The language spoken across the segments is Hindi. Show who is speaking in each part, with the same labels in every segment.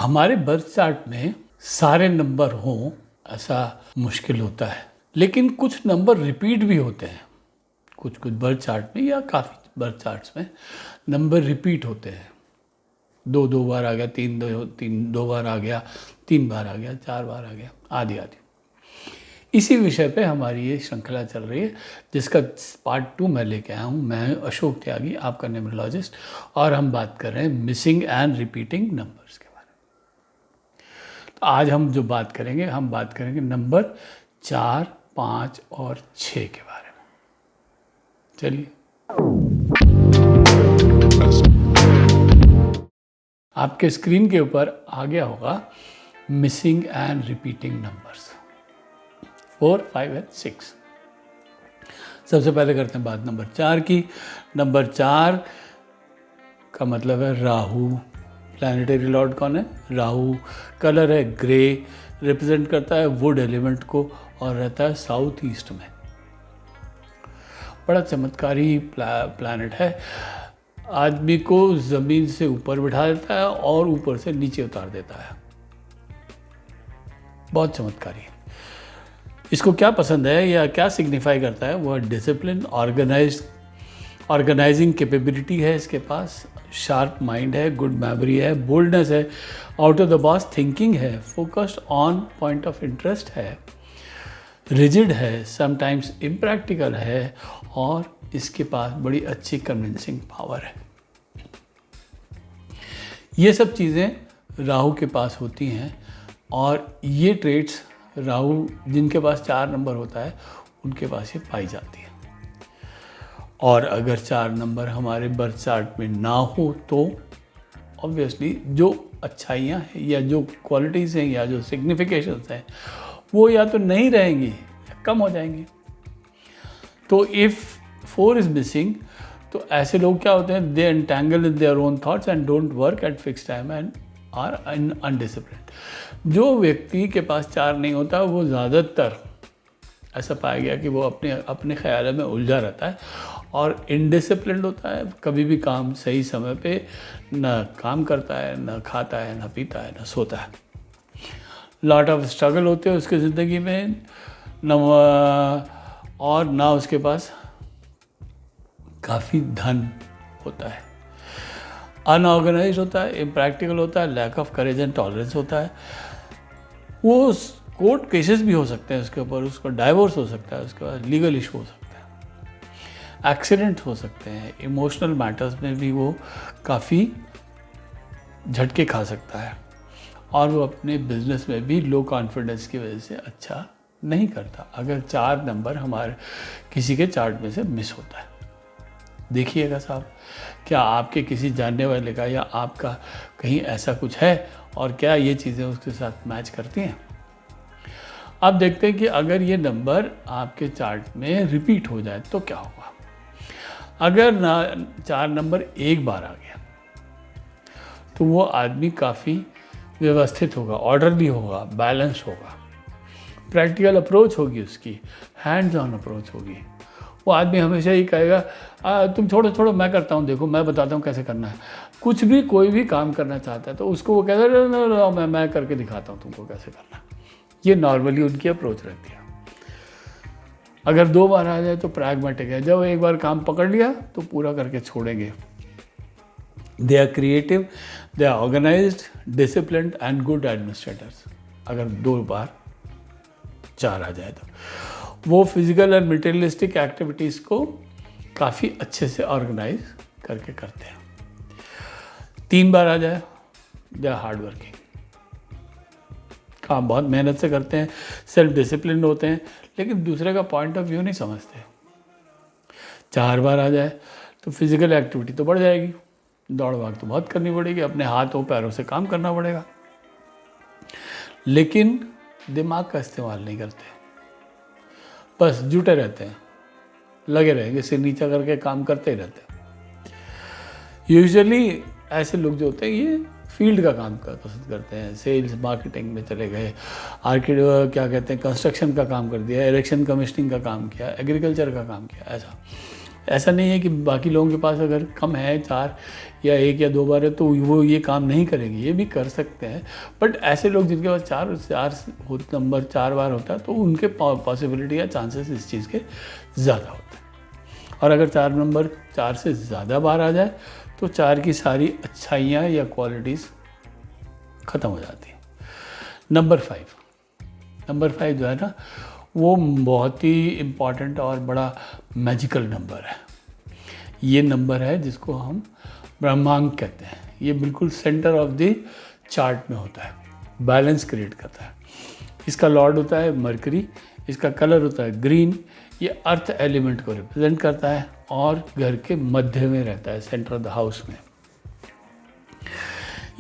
Speaker 1: हमारे बर्थ चार्ट में सारे नंबर हों ऐसा मुश्किल होता है, लेकिन कुछ नंबर रिपीट भी होते हैं। कुछ बर्थ चार्ट में या काफ़ी बर्थ चार्ट्स में नंबर रिपीट होते हैं। दो बार आ गया, दो बार आ गया, 3 बार आ गया, 4 बार आ गया, आदि आदि। इसी विषय पे हमारी ये श्रृंखला चल रही है, जिसका पार्ट 2 मैं लेके आया हूँ। मैं अशोक त्यागी, आपका न्यूमरोलॉजिस्ट, और हम बात कर रहे हैं मिसिंग एंड रिपीटिंग नंबर्स के बारे में। तो आज हम जो बात करेंगे, हम बात करेंगे नंबर 4, 5 और 6 के बारे में। चलिए, आपके स्क्रीन के ऊपर आ गया होगा missing and repeating numbers 4, 5 and 6। सबसे पहले करते हैं बात नंबर 4 की। नंबर 4 का मतलब है राहु। प्लैनेटरी लॉर्ड कौन है? राहु। कलर है ग्रे, रिप्रेजेंट करता है वुड एलिमेंट को और रहता है साउथ ईस्ट में। बड़ा चमत्कारी प्लैनेट है। आदमी को ज़मीन से ऊपर बिठा देता है और ऊपर से नीचे उतार देता है। बहुत चमत्कारी है। इसको क्या पसंद है या क्या सिग्निफाई करता है? वह डिसिप्लिन, ऑर्गेनाइजिंग कैपेबिलिटी है इसके पास, शार्प माइंड है, गुड मेमोरी है, बोल्डनेस है, out of the box thinking है, focused on point of interest है, रिजिड है, समटाइम्स इम्प्रैक्टिकल है, और इसके पास बड़ी अच्छी कन्विंसिंग पावर है। ये सब चीज़ें राहु के पास होती हैं, और ये ट्रेट्स राहु जिनके पास 4 नंबर होता है उनके पास ये पाई जाती है। और अगर 4 नंबर हमारे बर्थ चार्ट में ना हो तो ऑब्वियसली जो अच्छाइयाँ हैं या जो क्वालिटीज़ हैं या जो सिग्निफिकेशंस हैं वो या तो नहीं रहेंगी या कम हो जाएंगी। तो इफ़ 4 इज़ मिसिंग, तो ऐसे लोग क्या होते हैं? They entangle in their own thoughts and don't work at fix time and are undisciplined. जो व्यक्ति के पास 4 नहीं होता वो ज़्यादातर ऐसा पाया गया कि वो अपने ख्यालों में उलझा रहता है और इनडिसिप्लिन्ड होता है। कभी भी काम सही समय पे न काम करता है, न खाता है, न पीता है, न सोता है। लॉट ऑफ स्ट्रगल होते हैं उसकी ज़िंदगी में, और ना उसके पास काफ़ी धन होता है। अनऑर्गेनाइज्ड होता है, इम्प्रैक्टिकल होता है, lack of courage and tolerance होता है। वो कोर्ट केसेस भी हो सकते हैं उसके ऊपर, उसका डाइवोर्स हो सकता है, उसके बाद लीगल इशू हो सकता है, एक्सीडेंट हो सकते हैं, इमोशनल मैटर्स में भी वो काफ़ी झटके खा सकता है, और वो अपने बिजनेस में भी लो कॉन्फिडेंस की वजह से अच्छा नहीं करता अगर 4 नंबर हमारे किसी के चार्ट में से मिस होता है। देखिएगा साहब, क्या आपके किसी जानने वाले का या आपका कहीं ऐसा कुछ है, और क्या ये चीज़ें उसके साथ मैच करती हैं? अब देखते हैं कि अगर ये नंबर आपके चार्ट में रिपीट हो जाए तो क्या होगा। अगर 4 नंबर एक बार आ गया तो वो आदमी काफ़ी व्यवस्थित होगा, ऑर्डरली होगा, बैलेंस होगा, प्रैक्टिकल अप्रोच होगी उसकी, हैंड्स ऑन अप्रोच होगी। वो आदमी हमेशा ही कहेगा तुम छोड़ो मैं करता हूँ, देखो मैं बताता हूँ कैसे करना है। कुछ भी कोई भी काम करना चाहता है तो उसको वो कहता है मैं करके दिखाता हूँ तुमको कैसे करना है। ये नॉर्मली उनकी अप्रोच रहती है। अगर 2 बार आ जाए तो प्रैग्मेटिक है, जब एक बार काम पकड़ लिया तो पूरा करके छोड़ेंगे। They are creative, they are organised, disciplined and good administrators. अगर 2 बार 4 आ जाए तो वो फिजिकल एंड मटेरियलिस्टिक एक्टिविटीज़ को काफ़ी अच्छे से ऑर्गेनाइज करके करते हैं। 3 बार आ जाए, दे आर हार्ड वर्किंग, काम बहुत मेहनत से करते हैं, सेल्फ डिसिप्लिन होते हैं, लेकिन दूसरे का पॉइंट ऑफ व्यू नहीं समझते। 4 बार आ जाए तो फिजिकल एक्टिविटी तो बढ़ जाएगी, दौड़ भाग तो बहुत करनी पड़ेगी, अपने हाथों पैरों से काम करना पड़ेगा, लेकिन दिमाग का इस्तेमाल नहीं करते, बस जुटे रहते हैं, लगे रहेंगे, सिर नीचा करके काम करते ही रहते हैं। यूजुअली ऐसे लोग जो होते हैं ये फील्ड का काम पसंद करते हैं, सेल्स मार्केटिंग में चले गए, क्या कहते हैं कंस्ट्रक्शन का काम कर दिया, इलेक्शन कमिश्निंग का काम किया, एग्रीकल्चर का काम किया। ऐसा नहीं है कि बाकी लोगों के पास अगर कम है 4 या 1 या 2 बार है तो वो ये काम नहीं करेंगे, ये भी कर सकते हैं। बट ऐसे लोग जिनके पास चार नंबर 4 बार होता है तो उनके पॉसिबिलिटी या चांसेस इस चीज़ के ज़्यादा होते हैं। और अगर 4 नंबर 4 से ज़्यादा बार आ जाए तो 4 की सारी अच्छाइयाँ या क्वालिटीज़ ख़त्म हो जाती हैं। नंबर 5 जो है ना, वो बहुत ही इम्पॉर्टेंट और बड़ा मैजिकल नंबर है। ये नंबर है जिसको हम ब्रह्मांक कहते हैं। ये बिल्कुल सेंटर ऑफ द चार्ट में होता है, बैलेंस क्रिएट करता है। इसका लॉर्ड होता है मरकरी, इसका कलर होता है ग्रीन। ये अर्थ एलिमेंट को रिप्रेजेंट करता है और घर के मध्य में रहता है, सेंटर ऑफ द हाउस में।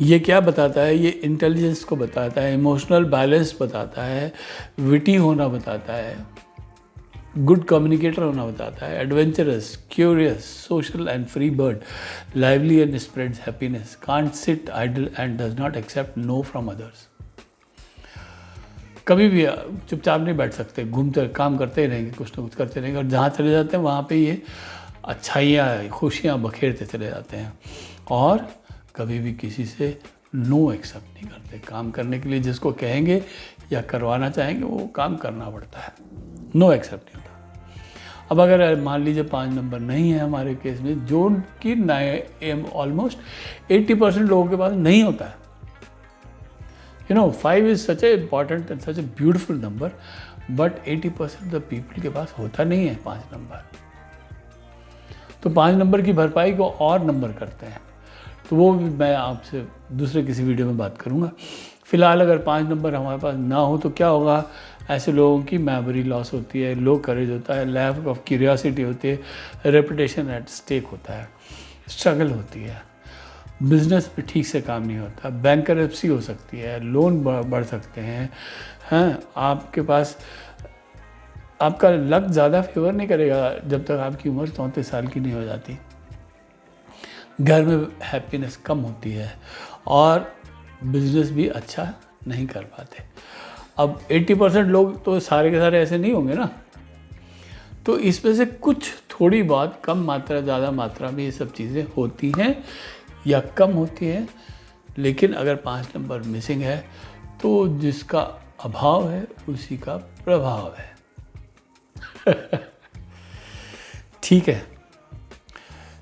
Speaker 1: ये क्या बताता है? ये इंटेलिजेंस को बताता है, इमोशनल बैलेंस बताता है, विटी होना बताता है, गुड कम्युनिकेटर होना बताता है, adventurous, curious, social and free bird, lively and spreads happiness, can't sit idle and does not accept no from others. कभी भी चुपचाप नहीं बैठ सकते, घूमते काम करते ही रहेंगे, कुछ ना कुछ करते रहेंगे। और जहाँ चले जाते हैं वहाँ पे ये अच्छाइयाँ, खुशियाँ बखेरते चले जाते हैं। और कभी भी किसी से नो एक्सेप्ट नहीं करते। काम करने के लिए जिसको कहेंगे या करवाना चाहेंगे वो काम करना पड़ता है, नो एक्सेप्ट नहीं होता। अब अगर मान लीजिए 5 नंबर नहीं है हमारे केस में, जो कि ऑलमोस्ट 80% लोगों के पास नहीं होता है। 5 is such A important and such a beautiful number, but 80% the people के पास होता नहीं है 5 नंबर। तो 5 नंबर की भरपाई को और नंबर करते हैं, तो वो भी मैं आपसे दूसरे किसी वीडियो में बात करूँगा। फ़िलहाल अगर 5 नंबर हमारे पास ना हो तो क्या होगा? ऐसे लोगों की मेमोरी लॉस होती है, लो करेज होता है, लैक ऑफ क्यूरियोसिटी होती है, रेपुटेशन एट स्टेक होता है, स्ट्रगल होती है, बिजनेस में ठीक से काम नहीं होता, बैंकरप्सी हो सकती है, लोन बढ़ सकते हैं। आपके पास आपका लक ज़्यादा फेवर नहीं करेगा जब तक आपकी उम्र 34 साल की नहीं हो जाती। घर में हैप्पीनेस कम होती है और बिजनेस भी अच्छा नहीं कर पाते। अब 80% लोग तो सारे के सारे ऐसे नहीं होंगे ना, तो इसमें से कुछ थोड़ी बहुत कम मात्रा ज़्यादा मात्रा में ये सब चीज़ें होती हैं या कम होती हैं। लेकिन अगर 5 नंबर मिसिंग है तो जिसका अभाव है उसी का प्रभाव है। ठीक है,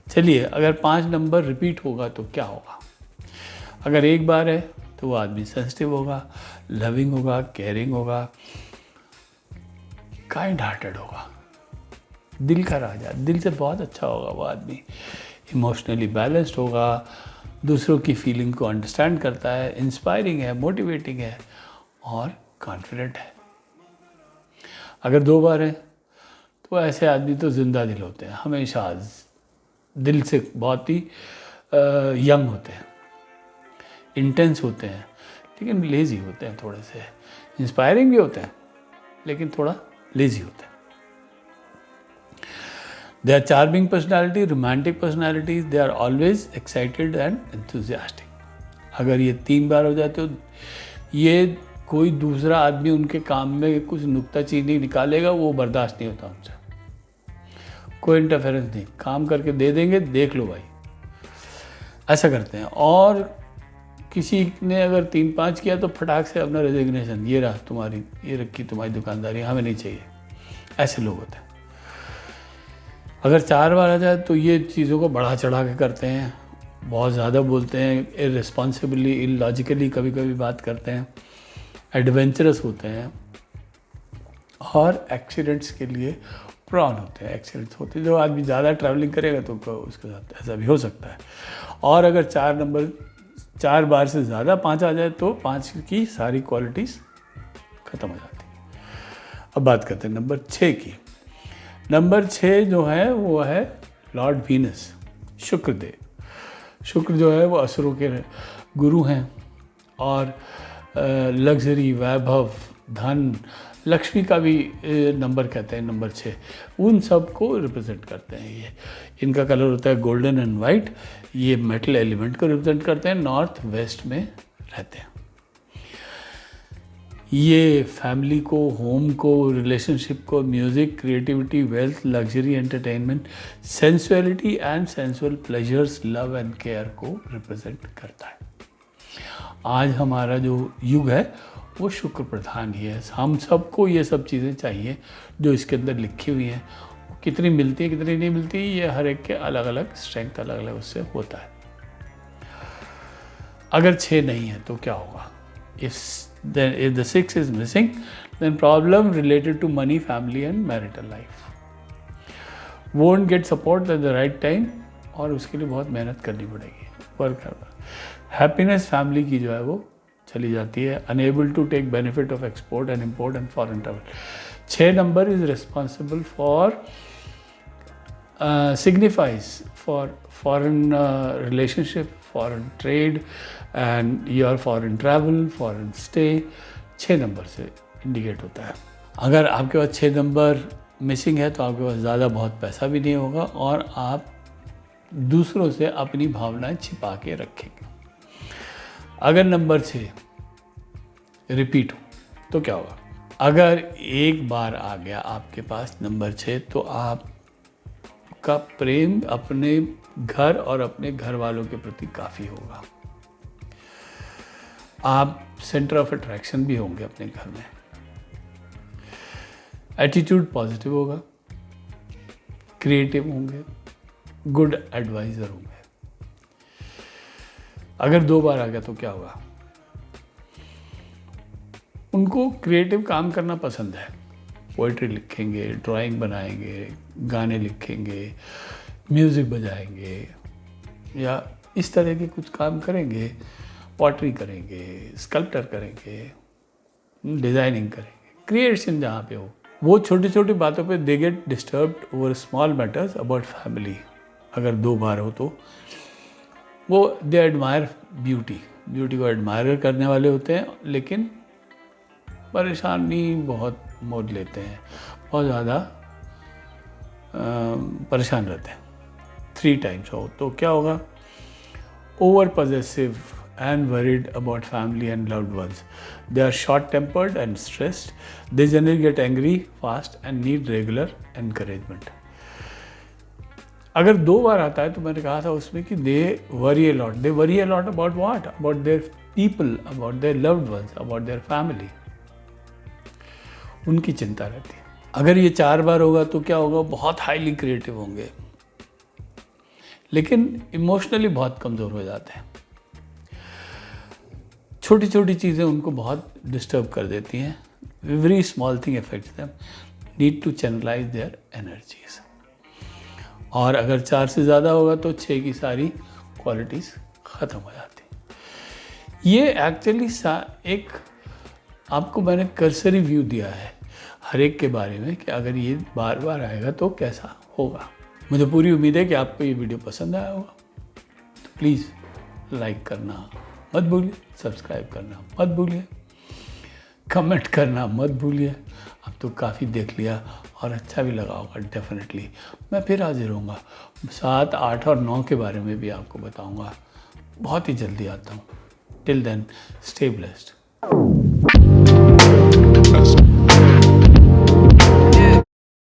Speaker 1: चलिए, अगर 5 नंबर रिपीट होगा तो क्या होगा? अगर एक बार है तो वो आदमी सेंसिटिव होगा, लविंग होगा, केयरिंग होगा, काइंड हार्टेड होगा, दिल का राजा, दिल से बहुत अच्छा होगा वो आदमी, इमोशनली बैलेंस्ड होगा, दूसरों की फीलिंग को अंडरस्टैंड करता है, इंस्पायरिंग है, मोटिवेटिंग है और कॉन्फिडेंट है। अगर 2 बार है तो ऐसे आदमी तो जिंदा दिल होते हैं, हमेशा दिल से बहुत ही यंग होते हैं, इंटेंस होते हैं, लेकिन लेज़ी होते हैं, थोड़े से इंस्पायरिंग भी होते हैं लेकिन थोड़ा लेज़ी होते हैं। They are charming personality, romantic personalities, they are always excited and enthusiastic. अगर ये 3 बार हो जाए तो ये कोई दूसरा आदमी उनके काम में कुछ नुक्ताचीनी निकालेगा, वो बर्दाश्त नहीं होता उनसे, कोई इंटरफेरेंस नहीं, काम करके दे देंगे, देख लो भाई, ऐसा करते हैं। और किसी ने अगर 3-5 किया तो फटाक से अपना रेजिग्नेशन, ये रहा तुम्हारी, ये रखी तुम्हारी दुकानदारी, हमें नहीं चाहिए, ऐसे लोग होते हैं। अगर 4 बार आ जाए तो ये चीज़ों को बढ़ा चढ़ा के करते हैं, बहुत ज़्यादा बोलते हैं, इररिस्पॉन्सिबली, इलॉजिकली कभी कभी बात करते हैं, एडवेंचरस होते हैं और एक्सीडेंट्स के लिए प्रॉन होते हैं। एक्सीडेंट्स होते हैं, जो आदमी ज़्यादा ट्रैवलिंग करेगा तो उसके साथ ऐसा भी हो सकता है। और अगर 4 बार से ज़्यादा 5 आ जाए तो 5 की सारी क्वालिटीज़ ख़त्म हो जाती है। अब बात करते हैं नंबर 6 की। नंबर 6 जो है वो है लॉर्ड वीनस, शुक्रदेव। शुक्र जो है वो असुरों के गुरु हैं और लग्जरी, वैभव, धन, लक्ष्मी का भी नंबर कहते हैं नंबर 6, उन सब को रिप्रेजेंट करते हैं। ये इनका कलर होता है गोल्डन एंड वाइट। ये मेटल एलिमेंट को रिप्रेजेंट करते हैं, नॉर्थ वेस्ट में रहते हैं। ये फैमिली को, होम को, रिलेशनशिप को, music, creativity, wealth, luxury, entertainment, sensuality and sensual pleasures, love and care को रिप्रेजेंट करता है। आज हमारा जो युग है वो शुक्र प्रधान ही है। हम सबको ये सब चीज़ें चाहिए जो इसके अंदर लिखी हुई हैं। कितनी मिलती है कितनी नहीं मिलती, ये हर एक के अलग अलग स्ट्रेंथ, अलग अलग उससे होता है। अगर 6 नहीं है तो क्या होगा? If the 6 is missing, then problem related to money, family and marital life won't get support at the right time, और उसके लिए बहुत मेहनत करनी पड़ेगी, वर्क करना। हैप्पीनेस फैमिली की जो है वो चली जाती है। Unable to take benefit of export and import and foreign travel. 6 number is responsible for signifies for foreign relationship, foreign trade and your foreign travel, foreign stay। 6 number से इंडिकेट होता है। अगर आपके पास 6 नंबर मिसिंग है तो आपके पास ज़्यादा बहुत पैसा भी नहीं होगा और आप दूसरों से अपनी भावनाएं छिपा के रखेंगे। अगर नंबर 6 रिपीट हो तो क्या होगा? अगर एक बार आ गया आपके पास नंबर 6 तो आप का प्रेम अपने घर और अपने घर वालों के प्रति काफ़ी होगा। आप सेंटर ऑफ अट्रैक्शन भी होंगे अपने घर में। एटीट्यूड पॉजिटिव होगा, क्रिएटिव होंगे, गुड एडवाइज़र होंगे। अगर 2 बार आ गया तो क्या होगा? उनको क्रिएटिव काम करना पसंद है। पोइट्री लिखेंगे, ड्राइंग बनाएंगे, गाने लिखेंगे, म्यूज़िक बजाएंगे या इस तरह के कुछ काम करेंगे। पॉटरी करेंगे, स्कल्पचर करेंगे, डिज़ाइनिंग करेंगे, क्रिएशन जहाँ पे हो। वो छोटी छोटी बातों पे they get disturbed over small matters about family. अगर 2 बार हो तो वो दे एडमायर ब्यूटी को एडमायर करने वाले होते हैं, लेकिन परेशानी बहुत मोल लेते हैं, बहुत ज़्यादा परेशान रहते हैं। 3 टाइम्स हो तो क्या होगा? Over possessive and worried about family and loved ones. They are short-tempered and stressed. They generally get angry fast and need regular encouragement. अगर 2 बार आता है तो मैंने कहा था उसमें कि they worry a lot. They worry a lot about what? About their people, about their loved ones, about their family. उनकी चिंता रहती है। अगर ये 4 बार होगा तो क्या होगा? बहुत हाईली क्रिएटिव होंगे, लेकिन इमोशनली बहुत कमज़ोर हो जाते हैं। छोटी छोटी चीज़ें उनको बहुत डिस्टर्ब कर देती हैं। Every small thing affects them, need to channelise their energies. और अगर 4 से ज़्यादा होगा तो 6 की सारी क्वालिटीज़ ख़त्म हो जाती। ये एक्चुअली एक आपको मैंने कर्सरी व्यू दिया है हर एक के बारे में कि अगर ये बार बार आएगा तो कैसा होगा। मुझे पूरी उम्मीद है कि आपको ये वीडियो पसंद आया होगा। तो प्लीज़ लाइक करना मत भूलिए, सब्सक्राइब करना मत भूलिए, कमेंट करना मत भूलिए। अब तो काफ़ी देख लिया और अच्छा भी लगा होगा डेफिनेटली। मैं फिर हाजिर होऊंगा 7, 8 और 9 के बारे में भी आपको बताऊंगा। बहुत ही जल्दी आता हूँ। Till then stay blessed.